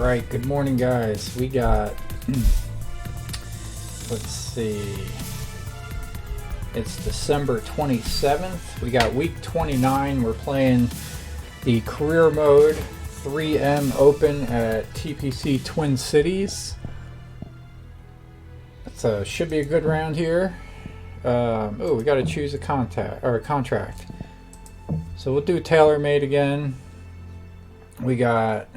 Alright, good morning guys. We got, let's see, it's December 27th. We got week 29. We're playing the career mode 3M Open at TPC Twin Cities. It's should be a good round here. Oh, we got to choose a contract. So we'll do TaylorMade again. We got,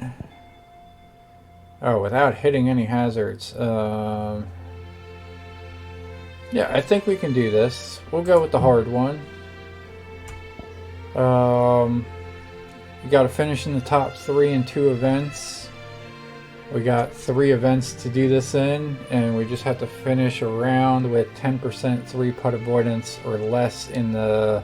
oh, without hitting any hazards. Yeah, I think we can do this. We'll go with the hard one. We got to finish in the top 3 in 2 events. We got 3 events to do this in, and we just have to finish a round with 10% 3-putt avoidance or less in the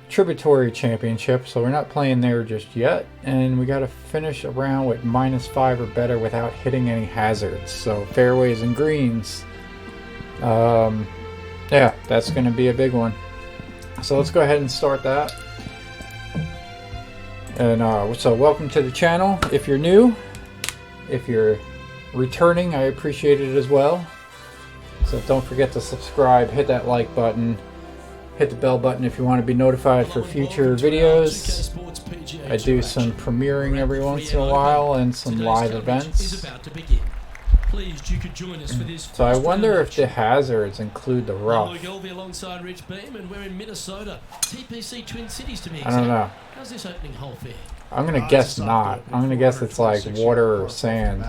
Tributary Championship. So we're not playing there just yet, and we got to finish a round with -5 or better without hitting any hazards. So fairways and greens. Yeah, that's going to be a big one. So let's go ahead and start that. And so welcome to the channel. If you're new, if you're returning, I appreciate it as well. So don't forget to subscribe, hit that like button, hit the bell button if you want to be notified for future videos. I do some premiering every once in a while and some live events. So I wonder if the hazards include the rough. I don't know. I'm going to guess not. I'm going to guess it's like water or sand.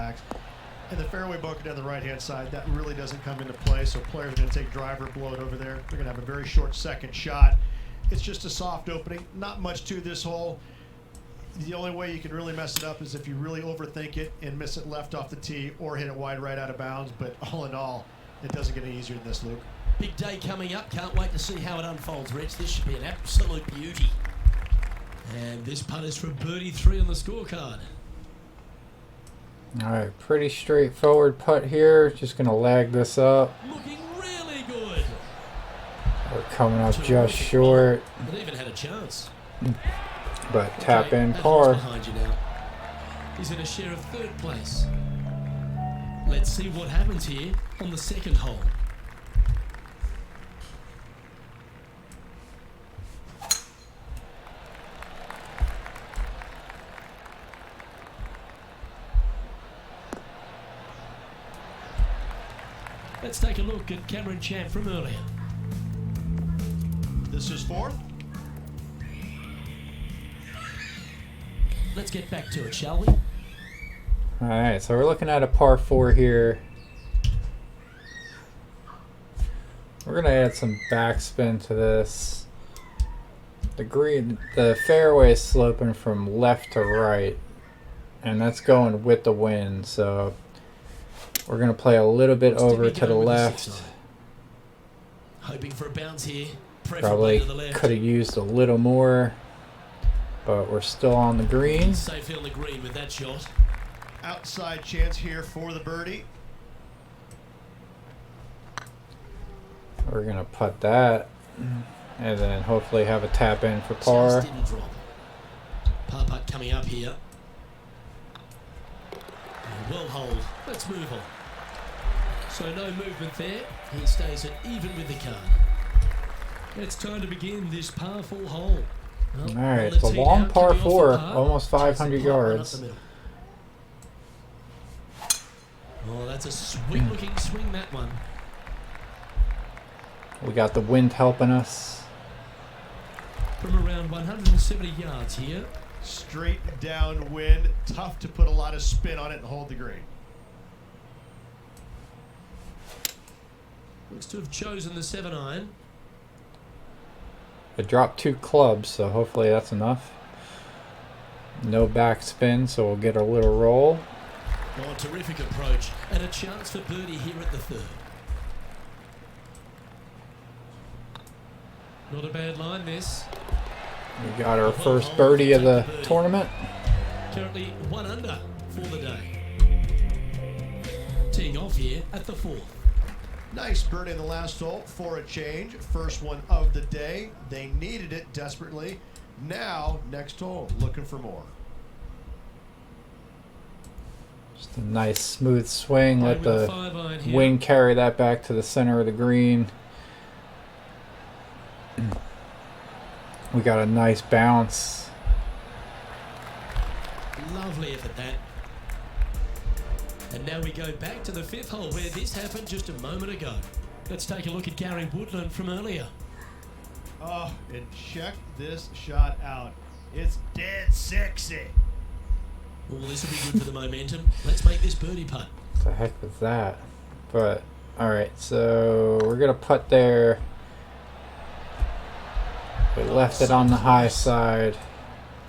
And the fairway bunker down the right-hand side, that really doesn't come into play, so players are going to take driver, blow it over there. They're going to have a very short second shot. It's just a soft opening. Not much to this hole. The only way you can really mess it up is if you really overthink it and miss it left off the tee or hit it wide right out of bounds. But all in all, it doesn't get any easier than this, Luke. Big day coming up. Can't wait to see how it unfolds, Rich. This should be an absolute beauty. And this putt is for birdie 3 on the scorecard. Alright, pretty straightforward putt here. Just going to lag this up. Looking really good. We're coming up just short. It even had a chance. But tap in par. Behind you now. He's in a share of 3rd place. Let's see what happens here on the 2nd hole. Let's take a look at Cameron Champ from earlier. This is 4th. Let's get back to it, shall we? Alright, so we're looking at a par 4 here. We're going to add some backspin to this. The fairway is sloping from left to right, and that's going with the wind, so we're going to play a little bit over to the left. Hoping for a bounce here. Probably could have used a little more, but we're still on the green. Safe on the green with that shot. Outside chance here for the birdie. We're going to putt that, and then hopefully have a tap in for par. Just didn't drop. Par putt coming up here. Well hold. Let's move on. So no movement there. He stays at even with the card. It's time to begin this par 4 hole. Well, alright, it's a long par 4, almost 500 yards. Oh, that's a sweet looking swing, that one. We got the wind helping us. From around 170 yards here. Straight downwind. Tough to put a lot of spin on it and hold the green. Looks to have chosen the 7-iron. I dropped 2 clubs, so hopefully that's enough. No backspin, so we'll get a little roll. Oh, terrific approach. And a chance for birdie here at the 3rd. Not a bad line, this. We got our first birdie of the tournament. Currently 1 under for the day. Teeing off here at the 4th. Nice birdie in the last hole for a change. First one of the day. They needed it desperately. Now, next hole, looking for more. Just a nice smooth swing. Let With a the 5-iron here. wind carry that back to the center of the green. We got a nice bounce. Lovely effort that. And now we go back to the 5th hole where this happened just a moment ago. Let's take a look at Gary Woodland from earlier. Oh, and check this shot out. It's dead sexy. Well, this will be good for the momentum. Let's make this birdie putt. What the heck was that? But, alright, so we're going to putt there. We left it on the high side.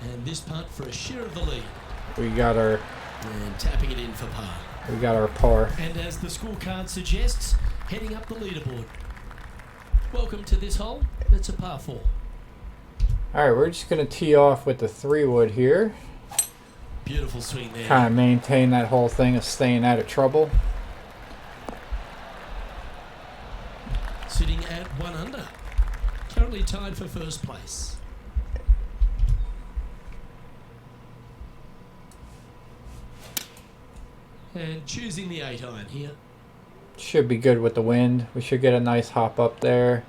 And this putt for a share of the lead. We got our And tapping it in for par. par. And as the scorecard suggests, heading up the leaderboard. Welcome to this hole. It's a par 4. Alright, we're just going to tee off with the 3-wood here. Beautiful swing there. Kind of maintain that whole thing of staying out of trouble. Sitting at 1 under. Currently tied for first place. And choosing the 8-iron here. Should be good with the wind. We should get a nice hop up there.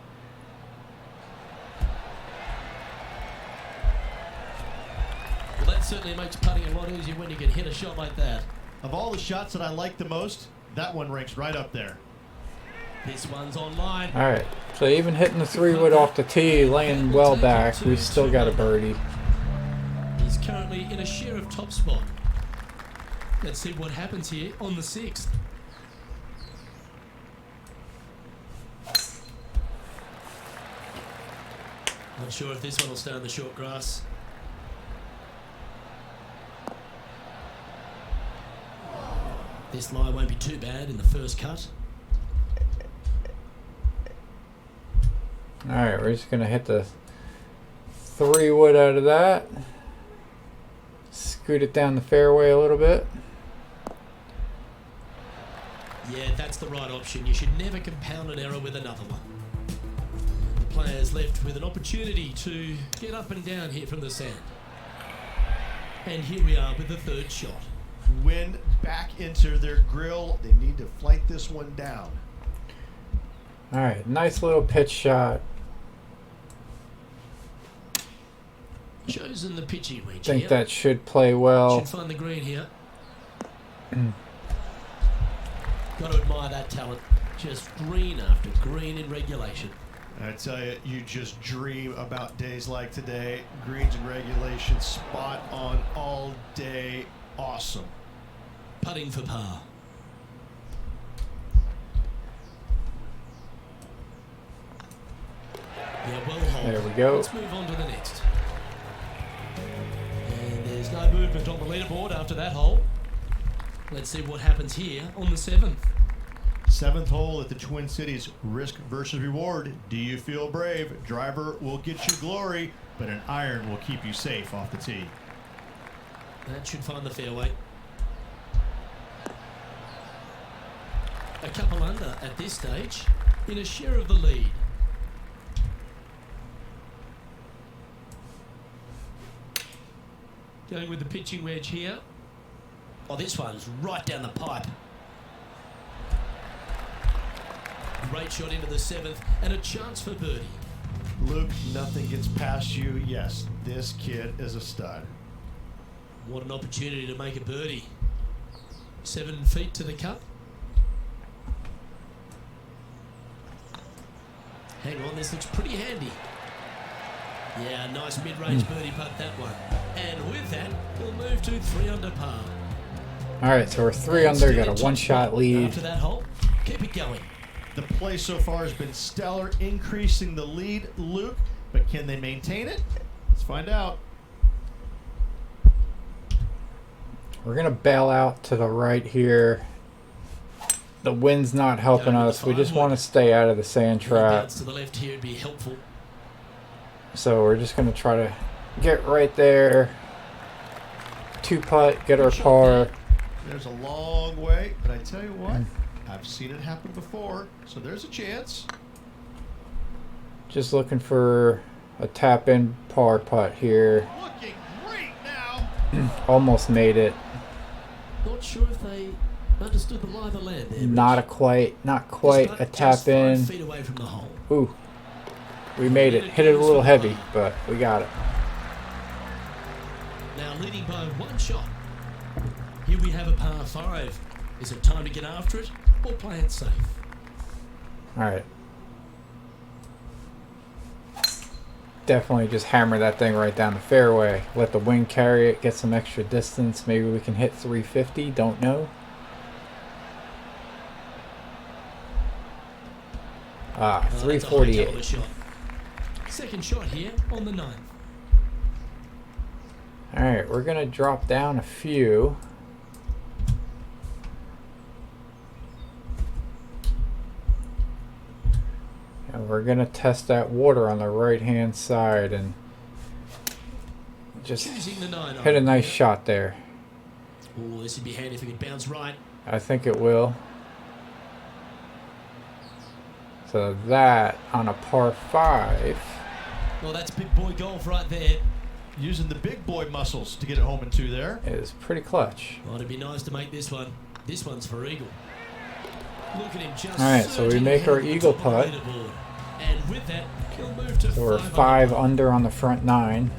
Well, that certainly makes putting a lot easier when you can hit a shot like that. Of all the shots that I like the most, that one ranks right up there. This one's online. Alright, so even hitting the 3-wood off the tee, laying well back, we still got a birdie. He's currently in a share of top spot. Let's see what happens here on the 6th. Not sure if this one will stay on the short grass. This lie won't be too bad in the first cut. Alright, we're just going to hit the 3-wood out of that. Scoot it down the fairway a little bit. Yeah, that's the right option. You should never compound an error with another one. The players left with an opportunity to get up and down here from the sand. And here we are with the 3rd shot. Wind back into their grill. They need to flight this one down. Alright, nice little pitch shot. Chosen the pitching wedge. Think here. that should play well. Should find the green here. Got to admire that talent. Just green after green in regulation. I tell you, you just dream about days like today. Greens and regulation, spot on all day. Awesome. Putting for par. Yeah, well hold. There we go. Let's move on to the next. And there's no movement on the leaderboard after that hole. Let's see what happens here on the 7th. 7th hole at the Twin Cities. Risk versus reward. Do you feel brave? Driver will get you glory, but an iron will keep you safe off the tee. That should find the fairway. A couple under at this stage, in a share of the lead. Going with the pitching wedge here. Oh, this one's right down the pipe. Great shot into the 7th, and a chance for birdie. Luke, nothing gets past you. Yes, this kid is a stud. What an opportunity to make a birdie. 7 feet to the cup. Hang on, this looks pretty handy. Yeah, nice mid-range birdie putt, that one. And with that, we'll move to 3 under par. Alright, so we're 3 under, got a 1-shot lead. After that hole, keep it going. The play so far has been stellar, increasing the lead, Luke, but can they maintain it? Let's find out. We're going to bail out to the right here. The wind's not helping Going with us. the We just 5-wood. want to stay out of the sand trap. Bounce to the left here would be helpful. So we're just going to try to get right there. 2-putt, get our par. There's a long way, but I tell you what, I've seen it happen before, so there's a chance. Just looking for a tap-in par putt here. Looking great now. Almost made it. Not sure if they understood the lie of the land there. Not quite a tap in. 5 feet away from the hole. Ooh, we made it. Hit it a little heavy, but we got it. Now leading by 1 shot. Here we have a par 5. Is it time to get after it or play it safe? All right. Definitely just hammer that thing right down the fairway. Let the wind carry it, get some extra distance. Maybe we can hit 350, don't know. Ah, 348. Shot. Second shot here on the 9th. All right, we're gonna drop down a few. And we're gonna test that water on the right hand side and just Choosing the 9 hit a nice shot there. Oh, this would be handy if it could bounce right. I think it will. So that on a par 5 Well, that's big boy golf right there. Using the big boy muscles to get it home in 2 there. is pretty clutch. Oh, it'd be nice to make this one. This one's for eagle. Look at him just. All right, so we surging make our ahead of the eagle top of the putt. leaderboard. And with that, he'll move to So we're 5 5 under. under on the front 9.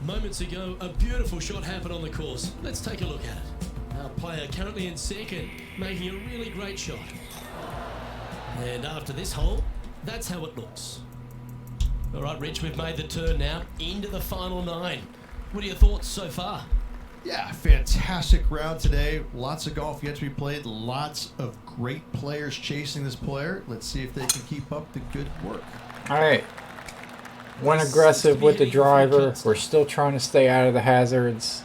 Moments ago, a beautiful shot happened on the course. Let's take a look at it. Our player currently in second, making a really great shot. And after this hole, that's how it looks. All right, Rich, we've made the turn now into the final 9. What are your thoughts so far? Yeah, fantastic round today. Lots of golf yet to be played. Lots of great players chasing this player. Let's see if they can keep up the good work. All right. Went aggressive with the driver. We're still trying to stay out of the hazards.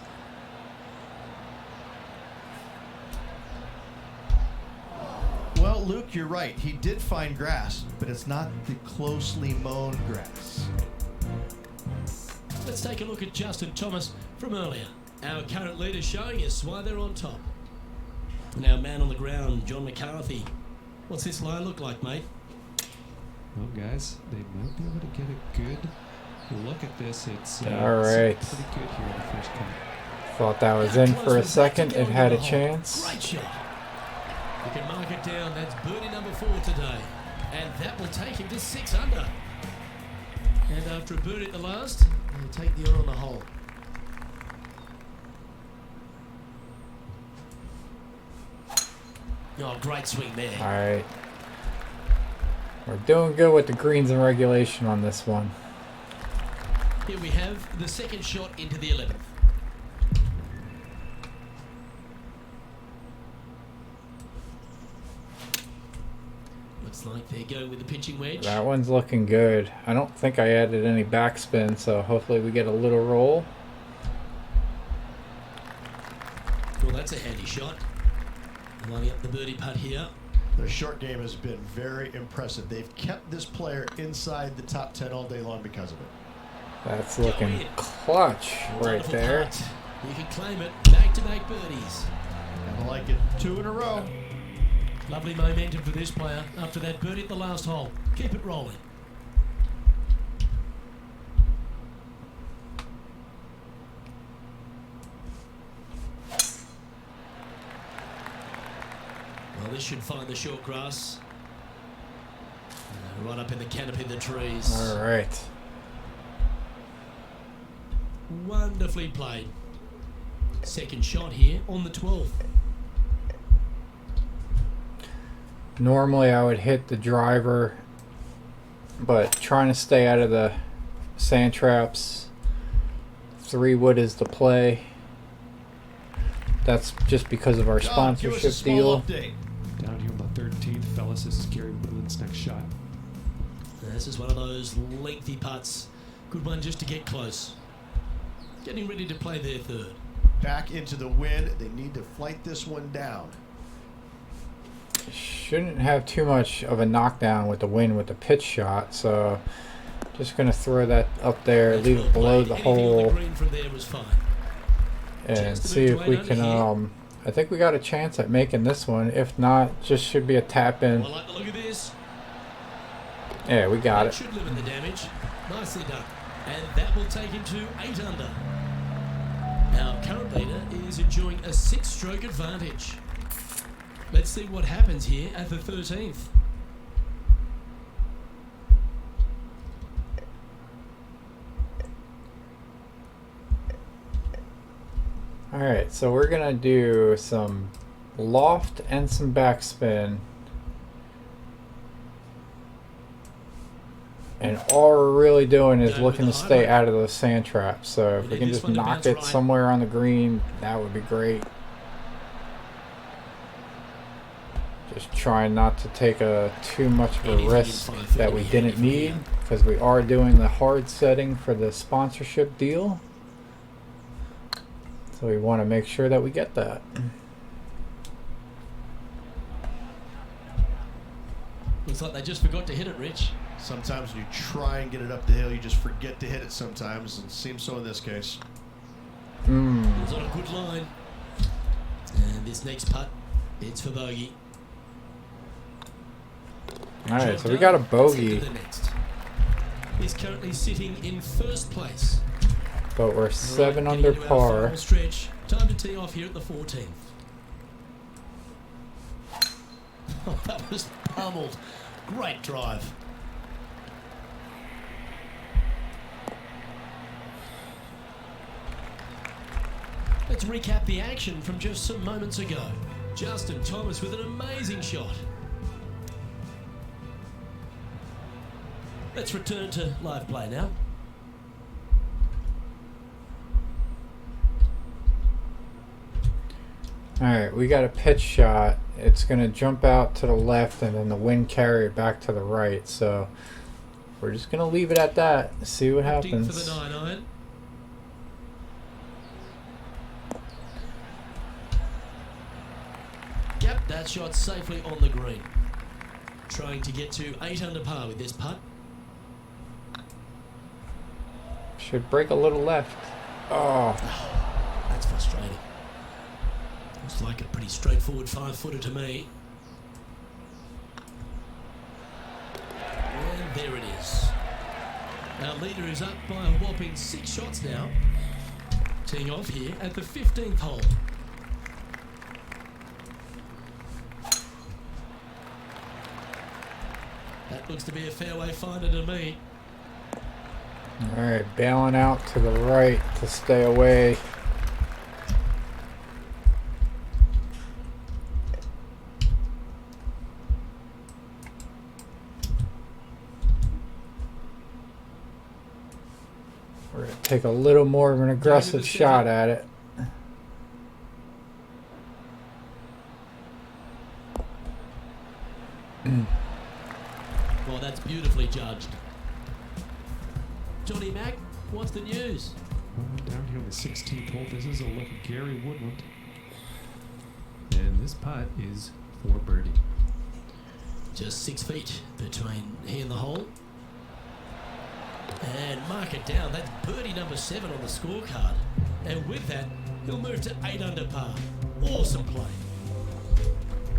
Well, Luke, you're right. He did find grass, but it's not the closely mown grass. Let's take a look at Justin Thomas from earlier. Our current leader showing us why they're on top. Now, man on the ground, John McCarthy. What's this line look like, mate? Well, guys, they might be able to get a good look at this. It's All right. pretty good here in the first cut. Thought that was in for a second. It had a chance. Great shot. You can mark it down. That's birdie number 4 today. And that will take him to 6 under. And after a birdie at the last, he'll take the honor on the hole. Oh, great swing there. All right. We're doing good with the greens and regulation on this one. Here we have the second shot into the 11th. Looks like they're going with the pitching wedge. That one's looking good. I don't think I added any backspin, so hopefully we get a little roll. Well, that's a handy shot. Lining up the birdie putt here. Their short game has been very impressive. They've kept this player inside the top 10 all day long because of it. That's looking clutch right Wonderful there. putt. You can claim it. Back-to-back birdies. I like it. 2 in a row. Lovely momentum for this player after that birdie at the last hole. Keep it rolling. Well, this should find the short grass. Right up in the canopy of the trees. All right. Wonderfully played. Second shot here on the 12th. Normally I would hit the driver, but trying to stay out of the sand traps. 3 wood is the play. That's just because of our John, give us a sponsorship small deal. update. Down here on the 13th, fellas, this is Gary Woodland's next shot. This is one of those lengthy putts. Good one just to get close. Getting ready to play their third. Back into the wind. They need to flight this one down. Shouldn't have too much of a knockdown with the wind with the pitch shot, so just gonna throw that up there, That's leave well it below played. the Anything on the hole, green from there was fine. and Chance to see move if to we 8 under can. here. I think we got a chance at making this one. If not, just should be a tap in. I like the look of this. Yeah, we got That it. should limit the damage. Nicely done. And that will take him to 8 under. Our current leader is enjoying a 6-stroke advantage. Let's see what happens here at the 13th. Alright, so we're gonna do some loft and some backspin. And all we're really doing is looking to stay out of those sand traps. So if we can just knock it somewhere on the green, that would be great. Just trying not to take too much of a risk that we didn't need, because we are doing the hard setting for the sponsorship deal. So we want to make sure that we get that. Looks like they just forgot to hit it, Rich. Sometimes when you try and get it up the hill, you just forget to hit it sometimes, and it seems so in this case. It was on a good line. And this next putt, it's for bogey. Alright, so we got a bogey. He's currently sitting in first place. But we're 7 under par. Stretch. Time to tee off here at the 14th. Oh, that was pummeled. Great drive. Let's recap the action from just some moments ago. Justin Thomas with an amazing shot. Let's return to live play now. Alright, we got a pitch shot. It's going to jump out to the left and then the wind carry it back to the right. So we're just going to leave it at that. See what happens. For the 9-iron. Yep, that shot safely on the green. Trying to get to 8 under par with this putt. Should break a little left. Oh. That's frustrating. Looks like a pretty straightforward 5-footer to me. And there it is. Our leader is up by a whopping 6 shots now. Teeing off here at the 15th hole. That looks to be a fairway finder to me. Alright, bailing out to the right to stay away. We're going to take a little more of an aggressive shot at it. Well, that's beautifully judged. Johnny Mack, what's the news? Down here on the 16th hole, this is a look at Gary Woodland. And this putt is for birdie. Just 6 feet between he and the hole. And mark it down. That's birdie number 7 on the scorecard. And with that, he'll move to 8 under par. Awesome play.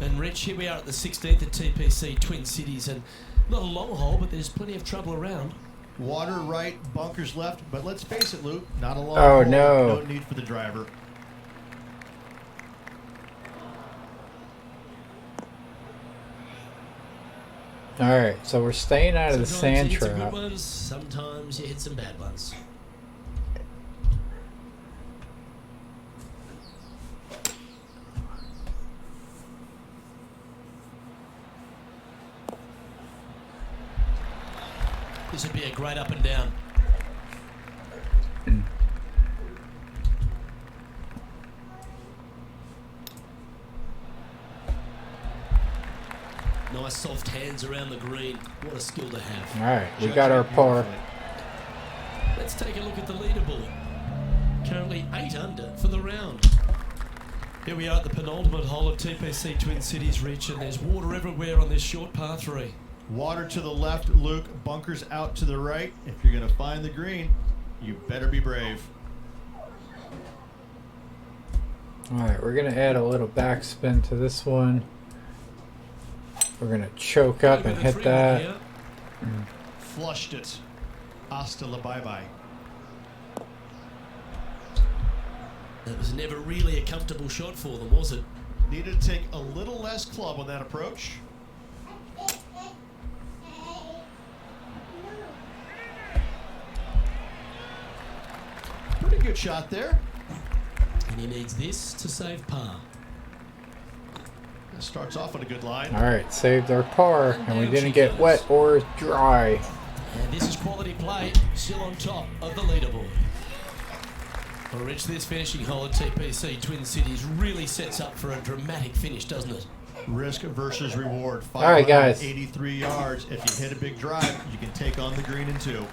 And Rich, here we are at the 16th at TPC Twin Cities. And not a long hole, but there's plenty of trouble around. Water right, bunkers left, but let's face it, Luke, not a long Oh, hole. no. No need for the driver. Alright, so we're staying out of the sand Sometimes you hit some trap. good ones, sometimes you hit some bad ones. This would be a great up and down. Nice soft hands around the green. What a skill to have. Alright, we got our par. Let's take a look at the leaderboard. Currently 8 under for the round. Here we are at the penultimate hole of TPC Twin Cities Rich, and there's water everywhere on this short par 3. Water to the left, Luke. Bunkers out to the right. If you're going to find the green, you better be brave. Alright, we're going to add a little backspin to this one. We're going to choke up and hit that. Flushed it. Hasta la bye-bye. That was never really a comfortable shot for them, was it? Needed to take a little less club on that approach. Pretty good shot there. And he needs this to save par. That starts off on a good line. All right, saved our par, and we didn't get wet or dry. And this is quality play, still on top of the leaderboard. Well, Rich, this finishing hole at TPC Twin Cities really sets up for a dramatic finish, doesn't it? Risk versus reward. All right, guys. 583 yards. If you hit a big drive, you can take on the green in 2.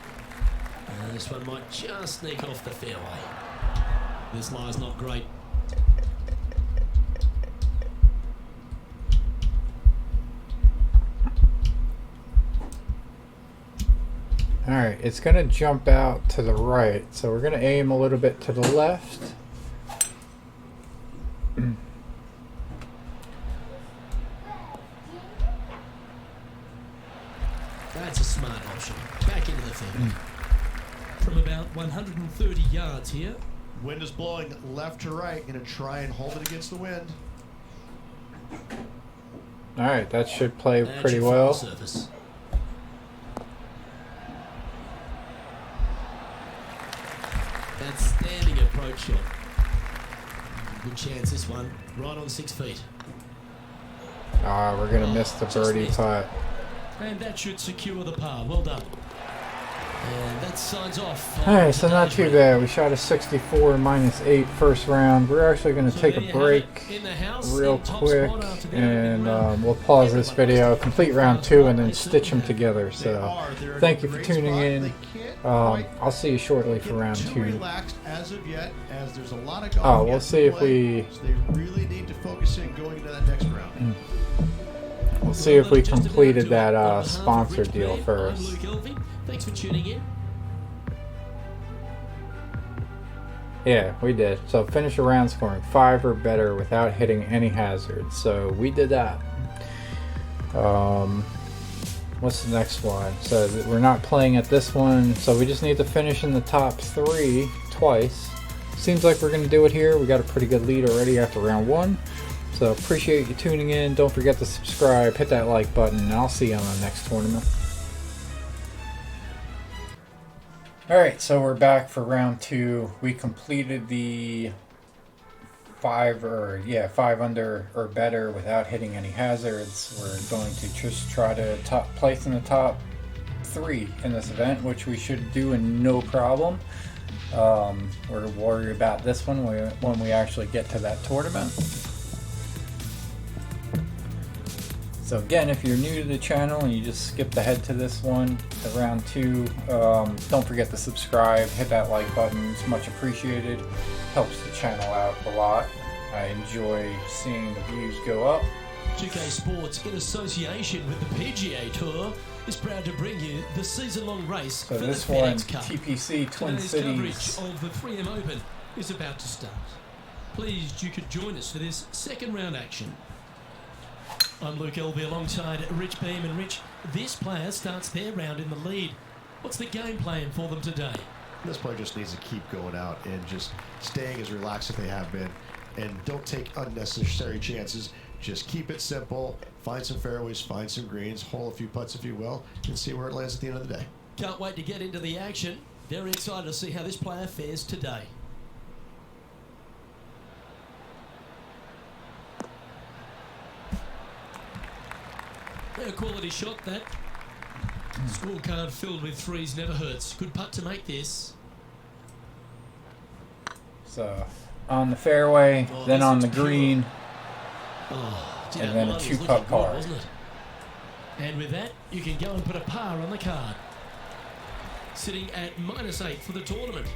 This one might just sneak off the fairway. This lie's not great. All right, it's gonna jump out to the right, so we're gonna aim a little bit to the left. That's a smart option. Back into the fairway. From about 130 yards here. Wind is blowing left to right. Going to try and hold it against the wind. All right, that should play That pretty should well. find the surface. That's standing approach shot. Good chance this one. Right on 6 feet. Ah, we're gonna miss the Just birdie missed. putt. And that should secure the par. Well done. And that signs off. All right, so not too bad. We shot a 64 -8 first round. We're actually gonna take a break real quick, and we'll pause this video, complete round 2, and then stitch them together. So thank you for tuning in. I'll see you shortly for round 2. Relaxed as of yet, as there's a lot of golf Oh, we'll yet to see if play, we so they really need to focus in going into that next round. we'll see if we completed that sponsor deal first. Thanks for tuning in. Yeah, we did. So finish a round scoring 5 or better without hitting any hazards. So we did that. What's the next one? So we're not playing at this one, so we just need to finish in the top 3 twice. Seems like we're going to do it here. We got a pretty good lead already after round 1. So appreciate you tuning in. Don't forget to subscribe, hit that like button, and I'll see you on the next tournament. Alright, so we're back for round 2. We completed the 5 under or better without hitting any hazards. We're going to just try to place in the top 3 in this event, which we should do in no problem. We're worried about this one when we actually get to that tournament. So again, if you're new to the channel and you just skipped ahead to this one, to round 2, don't forget to subscribe, hit that like button, it's much appreciated, helps the channel out a lot. I enjoy seeing the views go up. 2K Sports, in association with the PGA Tour, is proud to bring you the season-long race So for this the one, FedEx Cup. TPC Twin Today's Cities. coverage of the 3M Open is about to start. Pleased you could join us for this second round action. I'm Luke Elvey alongside Rich Beam, and Rich, this player starts their round in the lead. What's the game plan for them today? This player just needs to keep going out and just staying as relaxed as they have been, and don't take unnecessary chances. Just keep it simple, find some fairways, find some greens, hole a few putts if you will, and see where it lands at the end of the day. Can't wait to get into the action. Very excited to see how this player fares today. A quality shot, that. Scorecard filled with 3s never hurts. Good putt to make this. So on the fairway, Oh, then this on the looks pure. green, Oh, gee, and that then a line was 2-putt looking good, par. wasn't it? And with that, you can go and put a par on the card. Sitting at -8 for the tournament.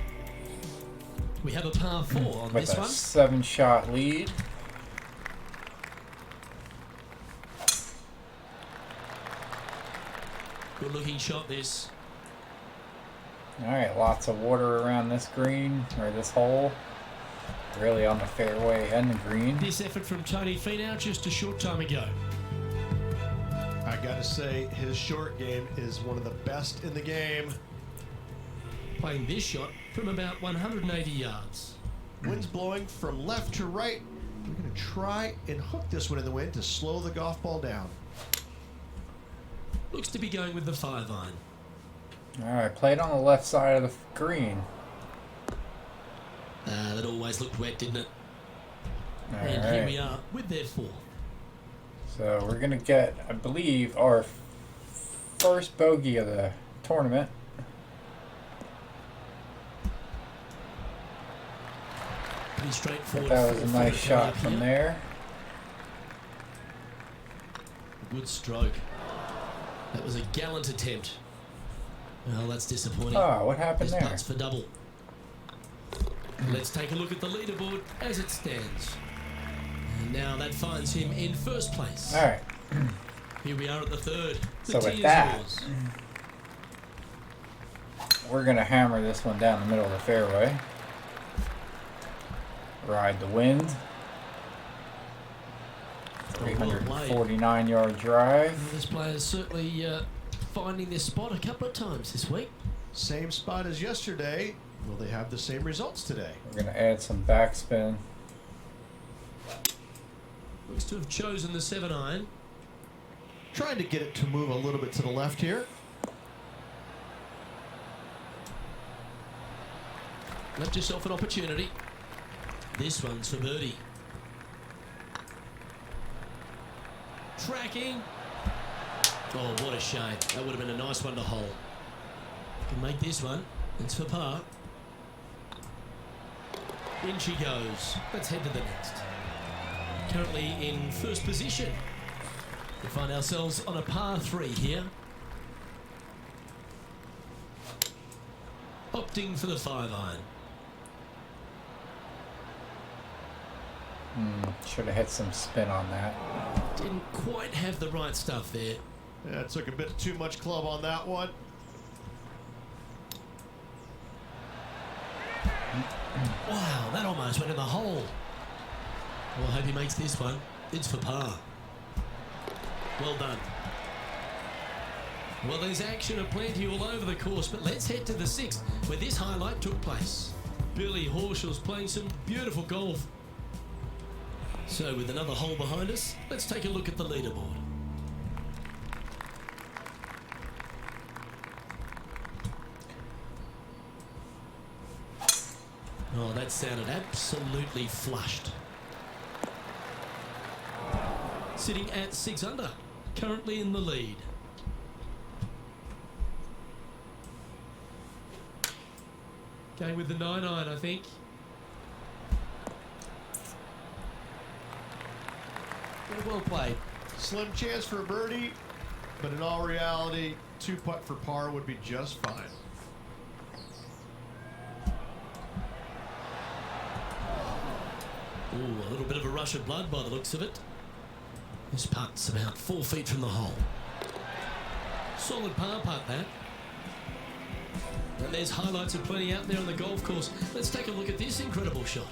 We have a par 4 on with this a one. 7-shot lead. Good looking shot this. Alright, lots of water around this green, or this hole. Really on the fairway and the green. This effort from Tony Finau just a short time ago. I gotta say, his short game is one of the best in the game. Playing this shot from about 180 yards. Wind's blowing from left to right. We're going to try and hook this one in the wind to slow the golf ball down. Looks to be going with the 5-iron. Alright, play it on the left side of the green. That always looked wet, didn't it? Alright. And here we are with their 4th. So we're going to get, I believe, our first bogey of the tournament. Pretty straightforward. That was a nice shot up from here. there. Good stroke. That was a gallant attempt. Well, that's disappointing. Oh, what happened This there? putts for double. Let's take a look at the leaderboard as it stands. And now that finds him in first place. Alright. Here we are at the 3rd. The So tee with is that, yours. we're going to hammer this one down the middle of the fairway. Ride the wind. 349-yard drive. This player's certainly finding this spot a couple of times this week. Same spot as yesterday. Will they have the same results today? We're going to add some backspin. Looks to have chosen the 7-iron. Trying to get it to move a little bit to the left here. Left yourself an opportunity. This one's for birdie. Tracking. Oh, what a shame. That would have been a nice one to hole. Can make this one. It's for par. In she goes. Let's head to the next. Currently in first position. We find ourselves on a par 3 here. Opting for the 5-iron. Should have hit some spin on that. Didn't quite have the right stuff there. Yeah, took a bit too much club on that one. Wow, that almost went in the hole. Well, I hope he makes this one. It's for par. Well done. Well, there's action aplenty all over the course, but let's head to the 6th, where this highlight took place. Billy Horschel's playing some beautiful golf. So, with another hole behind us, let's take a look at the leaderboard. Oh, that sounded absolutely flushed. Sitting at 6 under, currently in the lead. Going with the 9-iron, I think. Very well played. Slim chance for a birdie, but in all reality, 2-putt for par would be just fine. Ooh, a little bit of a rush of blood by the looks of it. This putt's about 4 feet from the hole. Solid par putt, that. And there's highlights of plenty out there on the golf course. Let's take a look at this incredible shot.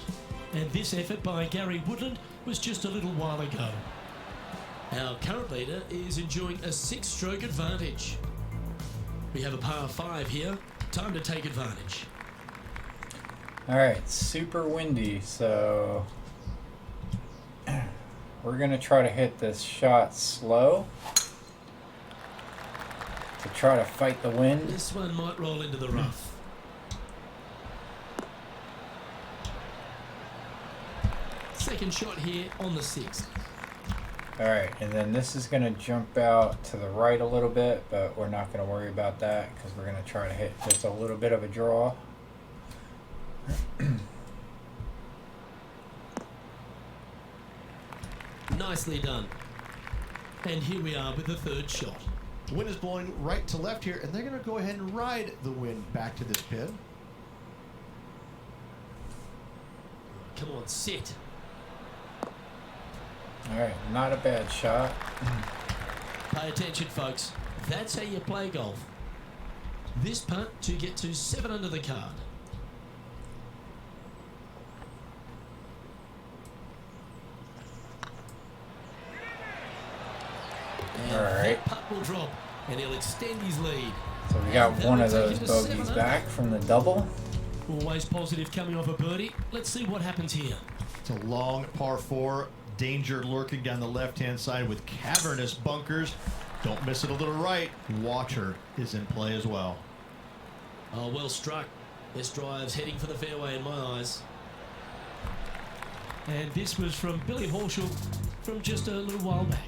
And this effort by Gary Woodland was just a little while ago. Our current leader is enjoying a 6-stroke advantage. We have a par 5 here. Time to take advantage. Alright, super windy, so we're going to try to hit this shot slow to try to fight the wind. This one might roll into the rough. Second shot here on the 6th. Alright, and then this is going to jump out to the right a little bit, but we're not going to worry about that because we're going to try to hit just a little bit of a draw. Nicely done. And here we are with the 3rd shot. The wind is blowing right to left here, and they're going to go ahead and ride the wind back to this pin. Come on, sit. Alright, not a bad shot. Pay attention, folks. That's how you play golf. This putt to get to 7 under the card. And Alright. that putt will drop, and he'll extend his lead. So we got And one that'll of take those him to 7 bogeys under. back from the double. Always positive coming off a birdie. Let's see what happens here. It's a long par 4. Danger lurking down the left-hand side with cavernous bunkers. Don't miss it a little right. Water is in play as well. Oh, well struck. This drive's heading for the fairway in my eyes. And this was from Billy Horschel from just a little while back.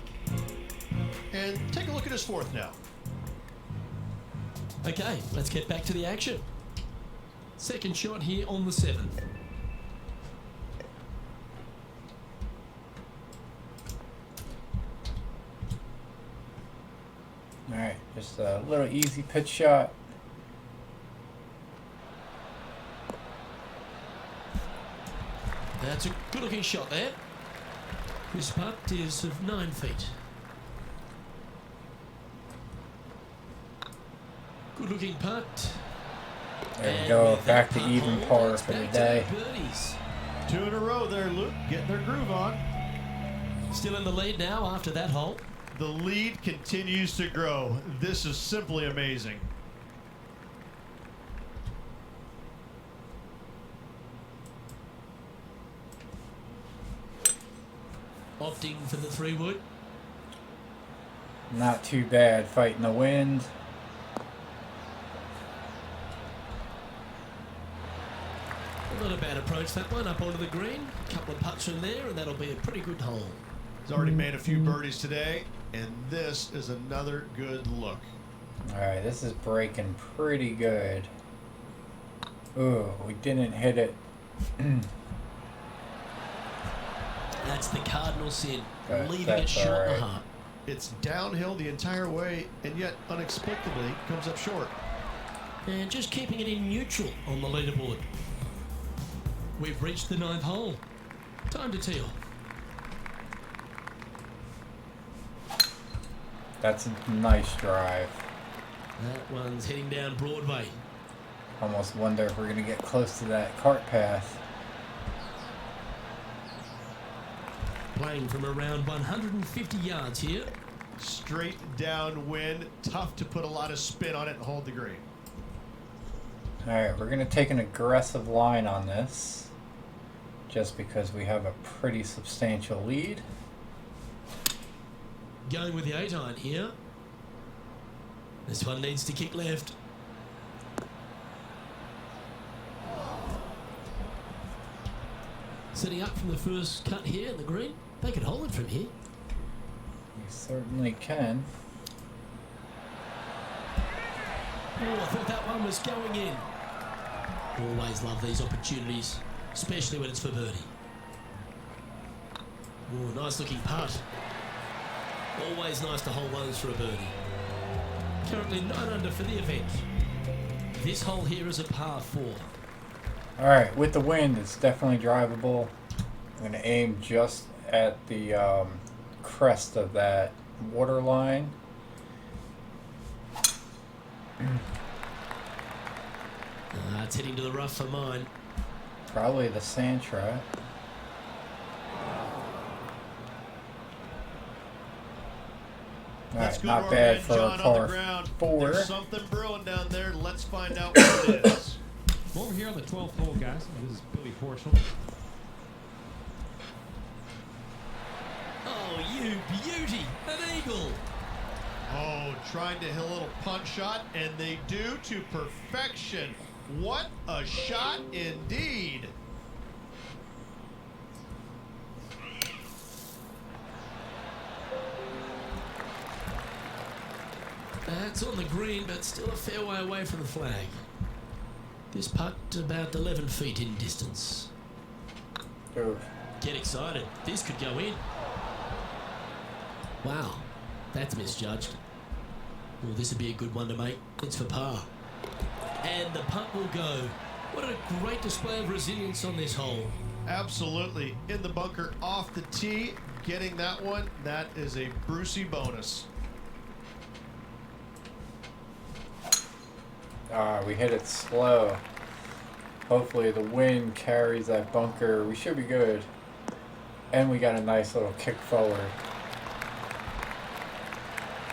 And take a look at his 4th now. Okay, let's get back to the action. Second shot here on the 7th. Alright, just a little easy pitch shot. That's a good looking shot there. This putt is of 9 feet. Good looking putt. There we go, back to even par for the day. Birdies. 2 in a row there, Luke. Getting their groove on. Still in the lead now after that hole. The lead continues to grow. This is simply amazing. Opting for the 3-wood. Not too bad fighting the wind. Not a bad approach that one, up onto the green. A couple of putts from there and that'll be a pretty good hole. He's already made a few birdies today, and this is another good look. Alright, this is breaking pretty good. Ooh, we didn't hit it. That's the cardinal sin, Okay, leaving it that's short all in the right. heart. It's downhill the entire way, and yet unexpectedly comes up short. And just keeping it in neutral on the leaderboard. We've reached the 9th hole. Time to tee off. That's a nice drive. That one's heading down Broadway. Almost wonder if we're going to get close to that cart path. Playing from around 150 yards here. Straight downwind, tough to put a lot of spin on it and hold the green. Alright, we're going to take an aggressive line on this. Just because we have a pretty substantial lead. Going with the 8-iron here. This one needs to kick left. Setting up from the first cut here in the green. They could hold it from here. You certainly can. Oh, I thought that one was going in. Always love these opportunities, especially when it's for birdie. Oh, nice looking putt. Always nice to hold ones for a birdie. Currently 9 under for the event. This hole here is a par 4. Alright, with the wind, it's definitely drivable. I'm going to aim just at the crest of that water line. It's heading to the rough for mine. Probably the sand trap. That's Alright, good not work, bad man, for John, a on the par ground. 4. There's something brewing down there. Let's find out what it is. Over here on the 12th hole, guys. This is Billy Horschel. Oh, you beauty! An eagle! Oh, trying to hit a little punch shot, and they do to perfection. What a shot indeed. That's on the green, but still a fair way away from the flag. This putt about 11 feet in distance. Ooh. Get excited. This could go in. Wow, that's misjudged. Well, this would be a good one to make. It's for par. And the putt will go. What a great display of resilience on this hole. Absolutely. In the bunker off the tee, getting that one, that is a Brucey bonus. We hit it slow. Hopefully the wind carries that bunker. We should be good. And we got a nice little kick forward.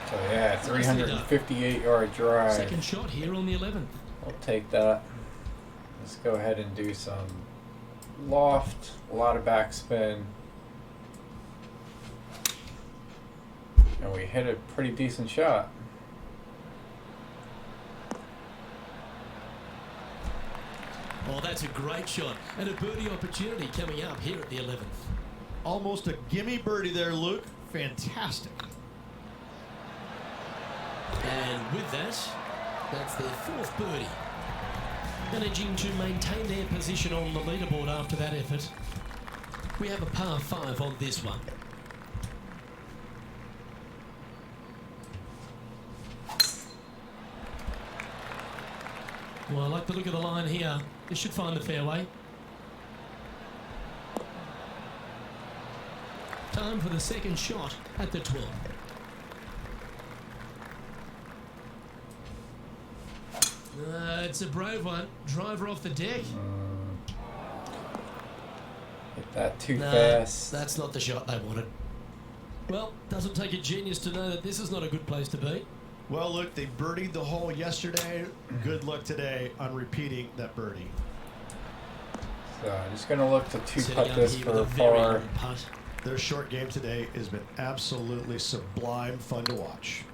So yeah, 358 yard drive. Second shot here on the 11th. We'll take that. Let's go ahead and do some loft, a lot of backspin. And we hit a pretty decent shot. Oh, that's a great shot. And a birdie opportunity coming up here at the 11th. Almost a gimme birdie there, Luke. Fantastic. And with that, that's their 4th birdie. Managing to maintain their position on the leaderboard after that effort. We have a par 5 on this one. Well, I like the look of the line here. This should find the fairway. Time for the second shot at the 12. It's a brave one. Driver off the deck. Hit that too fast. That's not the shot they wanted. Well, doesn't take a genius to know that this is not a good place to be. Well, look, they birdied the hole yesterday. Good luck today on repeating that birdie. So I'm just going to look to two Setting putt up this here for with a a very par. long putt. Their short game today has been absolutely sublime fun to watch.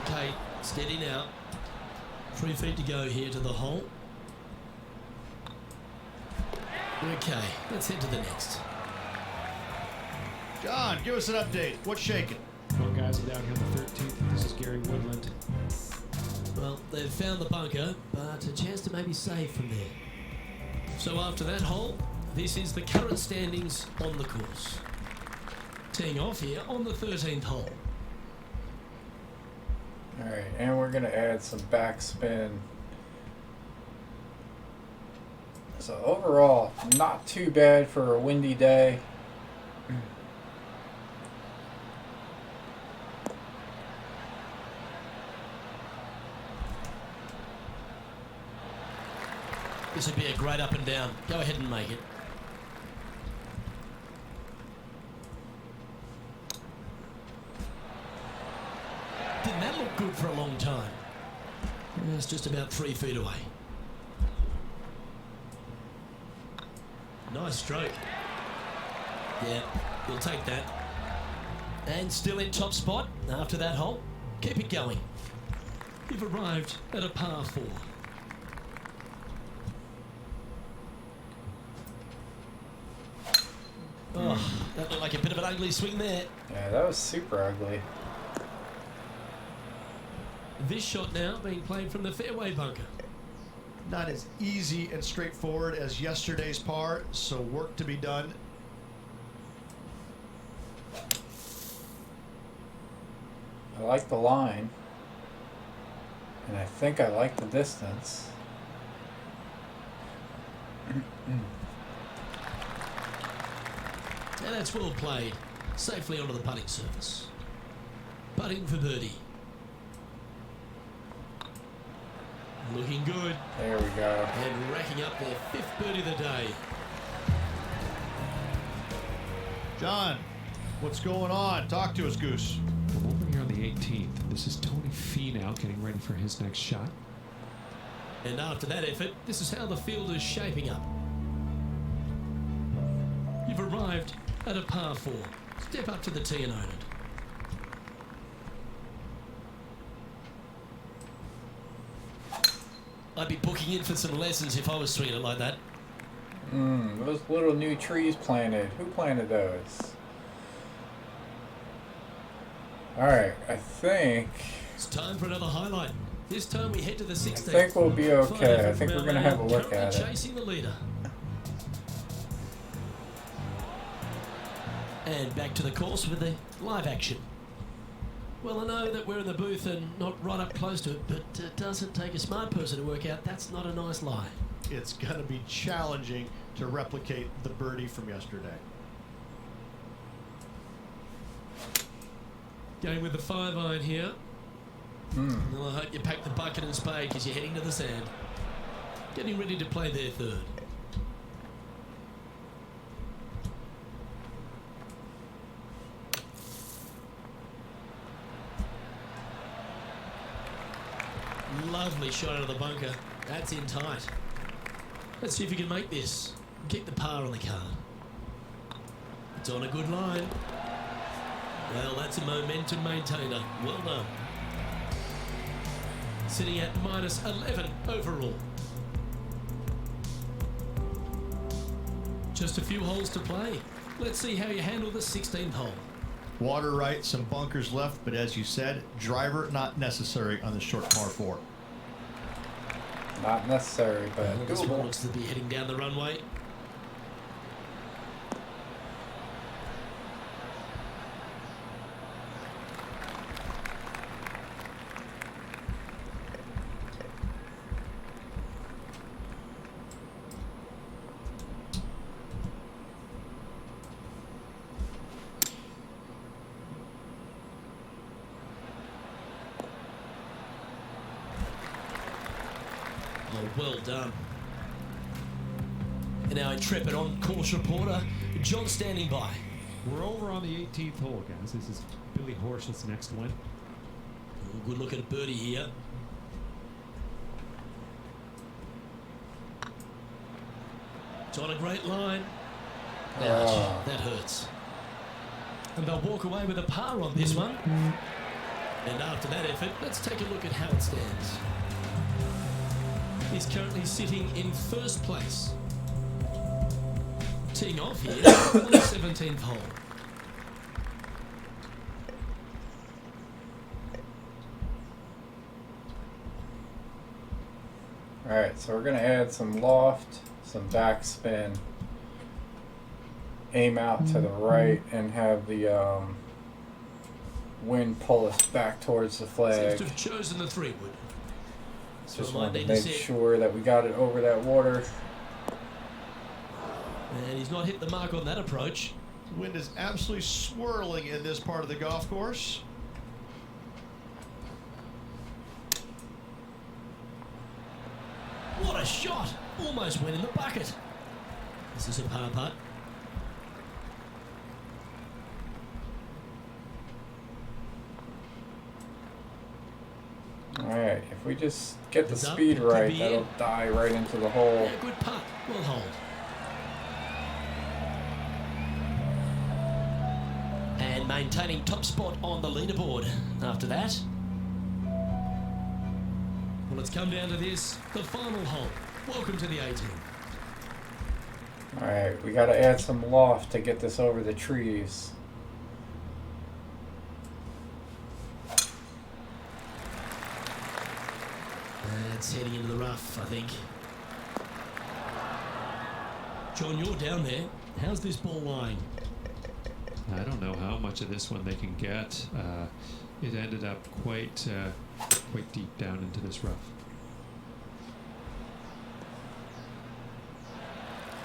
Okay, steady now. 3 feet to go here to the hole. Okay, let's head to the next. John, give us an update. What's shaking? Well, guys, I'm down here on the 13th. This is Gary Woodland. Well, they've found the bunker, but a chance to maybe save from there. So after that hole, this is the current standings on the course. Teeing off here on the 13th hole. Alright, and we're going to add some backspin. So overall, not too bad for a windy day. This would be a great up and down. Go ahead and make it. Didn't that look good for a long time? It's just about 3 feet away. Nice stroke. Yeah, you'll take that. And still in top spot after that hole. Keep it going. You've arrived at a par 4. Oh, that looked like a bit of an ugly swing there. Yeah, that was super ugly. This shot now being played from the fairway bunker. Not as easy and straightforward as yesterday's par, so work to be done. I like the line. And I think I like the distance. And that's well played. Safely onto the putting surface. Putting for birdie. Looking good. There we go. And racking up their 5th birdie of the day. John, what's going on? Talk to us, Goose. I'm over here on the 18th. This is Tony Finau getting ready for his next shot. And after that effort, this is how the field is shaping up. You've arrived at a par 4. Step up to the tee and own it. I'd be booking in for some lessons if I was swinging it like that. Those little new trees planted. Who planted those? Alright, I think It's time for another highlight. This time we head to the 16th. I think we'll be okay. Five I think from we're going to have a look currently at it. chasing the leader. And back to the course with the live action. Well, I know that we're in the booth and not right up close to it, but it doesn't take a smart person to work out that's not a nice lie. It's going to be challenging to replicate the birdie from yesterday. Going with the 5-iron here. Well, I hope you pack the bucket and spade because you're heading to the sand. Getting ready to play their 3rd. Lovely shot out of the bunker. That's in tight. Let's see if you can make this. Keep the par on the card. It's on a good line. Well, that's a momentum maintainer. Well done. Sitting at minus 11 overall. Just a few holes to play. Let's see how you handle the 16th hole. Water right, some bunkers left, but as you said, driver not necessary on the short par 4. Not necessary, but Well, this one doable. looks to be heading down the runway. Oh, well done. And our intrepid on-course reporter, John, standing by. We're over on the 18th hole, guys. This is Billy Horschel's next one. Oh, good look at a birdie here. It's on a great line. Ouch, Oh. that hurts. And they'll walk away with a par on this one. And after that effort, let's take a look at how it stands. He's currently sitting in first place. Teeing off here on the 17th hole. Alright, so we're going to add some loft, some backspin, aim out to the right, and have the wind pull us back towards the Seems flag. to have chosen the 3-wood. So Just I might wanted to need make see it. sure that we got it over that water. And he's not hit the mark on that approach. Wind is absolutely swirling in this part of the golf course. What a shot! Almost went in the bucket. This is a par putt. Alright, if we just get the It's up, speed it could right, be that'll in. die right into the hole. Yeah, good putt. Well hold. And maintaining top spot on the leaderboard after that. Well, it's come down to this, the final hole. Welcome to the 18th. Alright, we gotta add some loft to get this over the trees. It's heading into the rough, I think. John, you're down there. How's this ball lying? I don't know how much of this one they can get. It ended up quite deep down into this rough.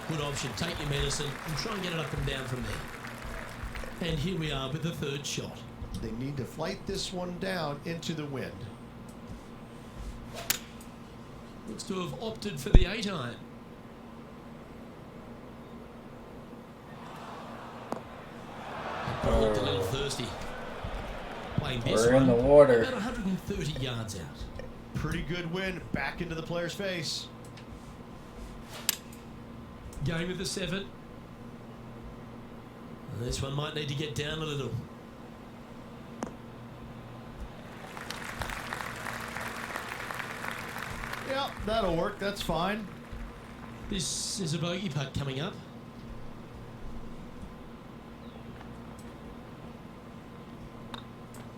Good option. Take your medicine and try and get it up and down from there. And here we are with the third shot. They need to flight this one down into the wind. Looks to have opted for the 8-iron. Ball looked a little thirsty. Playing this We're in one the water. about 130 yards out. Pretty good wind back into the player's face. Going with the 7. This one might need to get down a little. Yep, that'll work. That's fine. This is a bogey putt coming up.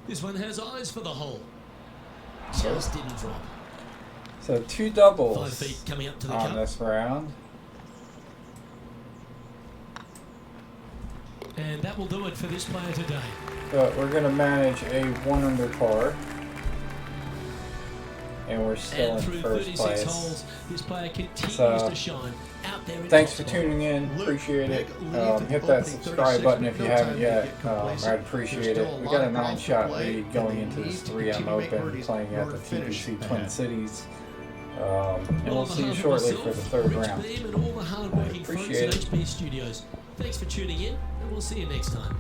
This one has eyes for the hole. Just didn't drop. So 2 5 doubles feet coming up to the on cup. this round. And that will do it for this player today. But we're gonna manage a 1 under par. And we're still And in through first 36 place. holes, this player continues So, to shine out there. in Thanks top for spot. tuning in. Luke, Appreciate it. big lead at the Hit that opening subscribe button 36, if you but no haven't time to yet. get complacent. I'd appreciate There's it. still a We lot got a of golf to 9-shot play, lead going and into they this need to 3M continue to make Open, birdies playing in at order the to finish TPC ahead. Twin Cities. And Well, we'll on see you behalf of shortly myself, for the third Rich round. Beam and all the hard-working folks Appreciate at it. HB Studios. Thanks for tuning in, and we'll see you next time.